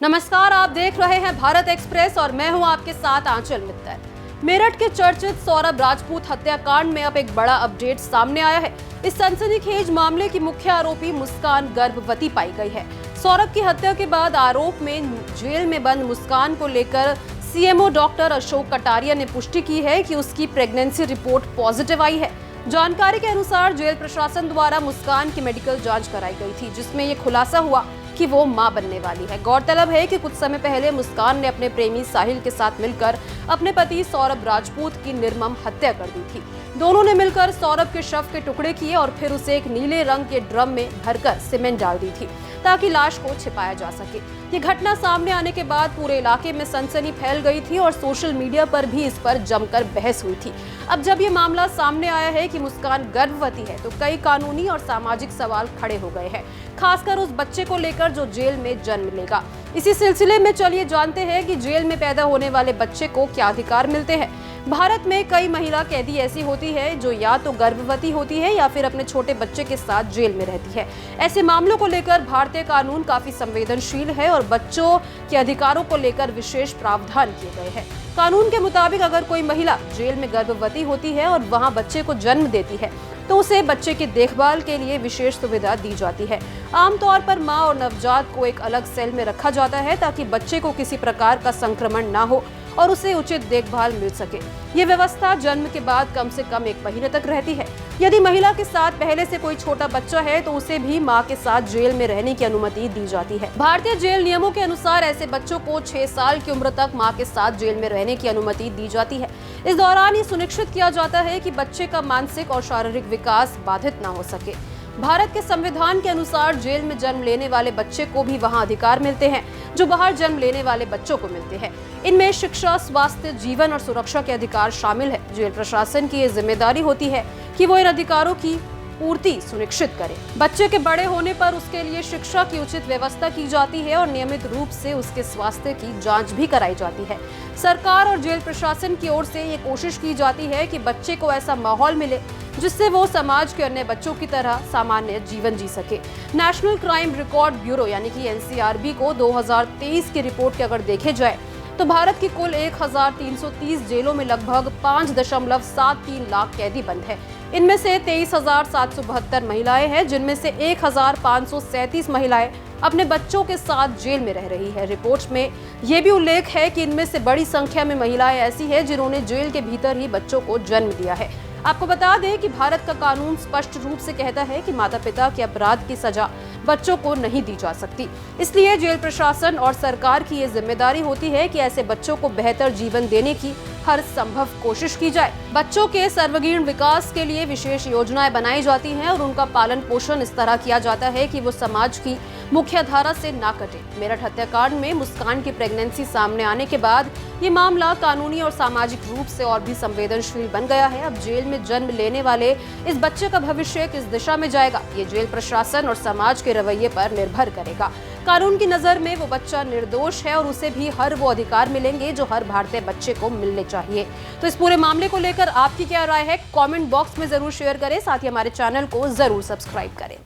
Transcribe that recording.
नमस्कार, आप देख रहे हैं भारत एक्सप्रेस और मैं हूं आपके साथ आंचल मित्तर। मेरठ के चर्चित सौरभ राजपूत हत्याकांड में अब एक बड़ा अपडेट सामने आया है। इस सनसनीखेज मामले की मुख्य आरोपी मुस्कान गर्भवती पाई गई है। सौरभ की हत्या के बाद आरोप में जेल में बंद मुस्कान को लेकर सीएमओ डॉक्टर अशोक कटारिया ने पुष्टि की है कि उसकी प्रेगनेंसी रिपोर्ट पॉजिटिव आई है। जानकारी के अनुसार जेल प्रशासन द्वारा मुस्कान की मेडिकल जांच कराई गई थी, जिसमें ये खुलासा हुआ कि वो मां बनने वाली है। गौरतलब है कि कुछ समय पहले मुस्कान ने अपने प्रेमी साहिल के साथ मिलकर अपने पति सौरभ राजपूत की निर्मम हत्या कर दी थी। दोनों ने मिलकर सौरभ के शव के टुकड़े किए और फिर उसे एक नीले रंग के ड्रम में भरकर सीमेंट डाल दी थी ताकि लाश को छिपाया जा सके। ये घटना सामने आने के बाद पूरे इलाके में सनसनी फैल गई थी और सोशल मीडिया पर भी इस पर जमकर बहस हुई थी। अब जब ये मामला सामने आया है कि मुस्कान गर्भवती है, तो कई कानूनी और सामाजिक सवाल खड़े हो गए हैं, खासकर उस बच्चे को लेकर जो जेल में जन्म लेगा। इसी सिलसिले में चलिए जानते हैं कि जेल में पैदा होने वाले बच्चे को क्या अधिकार मिलते हैं। भारत में कई महिला कैदी ऐसी होती है जो या तो गर्भवती होती है या फिर अपने छोटे बच्चे के साथ जेल में रहती है। ऐसे मामलों को लेकर भारतीय कानून काफी संवेदनशील है और बच्चों के अधिकारों को लेकर विशेष प्रावधान किए गए हैं। कानून के मुताबिक अगर कोई महिला जेल में गर्भवती होती है और वहां बच्चे को जन्म देती है, तो उसे बच्चे की देखभाल के लिए विशेष सुविधा दी जाती है। आमतौर पर मां और नवजात को एक अलग सेल में रखा जाता है ताकि बच्चे को किसी प्रकार का संक्रमण ना हो और उसे उचित देखभाल मिल सके। ये व्यवस्था जन्म के बाद कम से कम 1 महीने तक रहती है। यदि महिला के साथ पहले से कोई छोटा बच्चा है तो उसे भी मां के साथ जेल में रहने की अनुमति दी जाती है। भारतीय जेल नियमों के अनुसार ऐसे बच्चों को 6 साल की उम्र तक मां के साथ जेल में रहने की अनुमति दी जाती है। इस दौरान ये सुनिश्चित किया जाता है कि बच्चे का मानसिक और शारीरिक विकास बाधित न हो सके। भारत के संविधान के अनुसार जेल में जन्म लेने वाले बच्चे को भी वहां अधिकार मिलते हैं जो बाहर जन्म लेने वाले बच्चों को मिलते हैं। इनमें शिक्षा, स्वास्थ्य, जीवन और सुरक्षा के अधिकार शामिल है। जेल प्रशासन की ये जिम्मेदारी होती है कि वो इन अधिकारों की पूर्ति सुनिश्चित करे। बच्चे के बड़े होने पर उसके लिए शिक्षा की उचित व्यवस्था की जाती है और नियमित रूप से उसके स्वास्थ्य की जांच भी कराई जाती है। सरकार और जेल प्रशासन की ओर से ये कोशिश की जाती है कि बच्चे को ऐसा माहौल मिले जिससे वो समाज के अन्य बच्चों की तरह सामान्य जीवन जी सके। नेशनल क्राइम रिकॉर्ड ब्यूरो यानी कि एनसीआरबी को 2023 की रिपोर्ट के अगर देखे जाए तो भारत की कुल 1330 जेलों में लगभग 5.73 लाख कैदी बंद है। इनमें से 23,772 महिलाएं हैं, जिनमें से 1,537 महिलाएं अपने बच्चों के साथ जेल में रह रही है। रिपोर्ट में यह भी उल्लेख है कि इनमें से बड़ी संख्या में महिलाएं ऐसी हैं जिन्होंने जेल के भीतर ही बच्चों को जन्म दिया है। आपको बता दें कि भारत का कानून स्पष्ट रूप से कहता है कि माता-पिता के अपराध की सजा बच्चों को नहीं दी जा सकती। इसलिए जेल प्रशासन और सरकार की ये जिम्मेदारी होती है कि ऐसे बच्चों को बेहतर जीवन देने की हर संभव कोशिश की जाए। बच्चों के सर्वांगीण विकास के लिए विशेष योजनाएं बनाई जाती हैं और उनका पालन पोषण इस तरह किया जाता है कि वो समाज की मुख्य धारा से ना कटे। मेरठ हत्याकांड में मुस्कान की प्रेगनेंसी सामने आने के बाद ये मामला कानूनी और सामाजिक रूप से और भी संवेदनशील बन गया है। अब जेल में जन्म लेने वाले इस बच्चे का भविष्य किस दिशा में जाएगा, ये जेल प्रशासन और समाज के रवैये पर निर्भर करेगा। कानून की नजर में वो बच्चा निर्दोष है और उसे भी हर वो अधिकार मिलेंगे जो हर भारतीय बच्चे को मिलने चाहिए। तो इस पूरे मामले को लेकर आपकी क्या राय है, कमेंट बॉक्स में जरूर शेयर करें। साथ ही हमारे चैनल को जरूर सब्सक्राइब करें।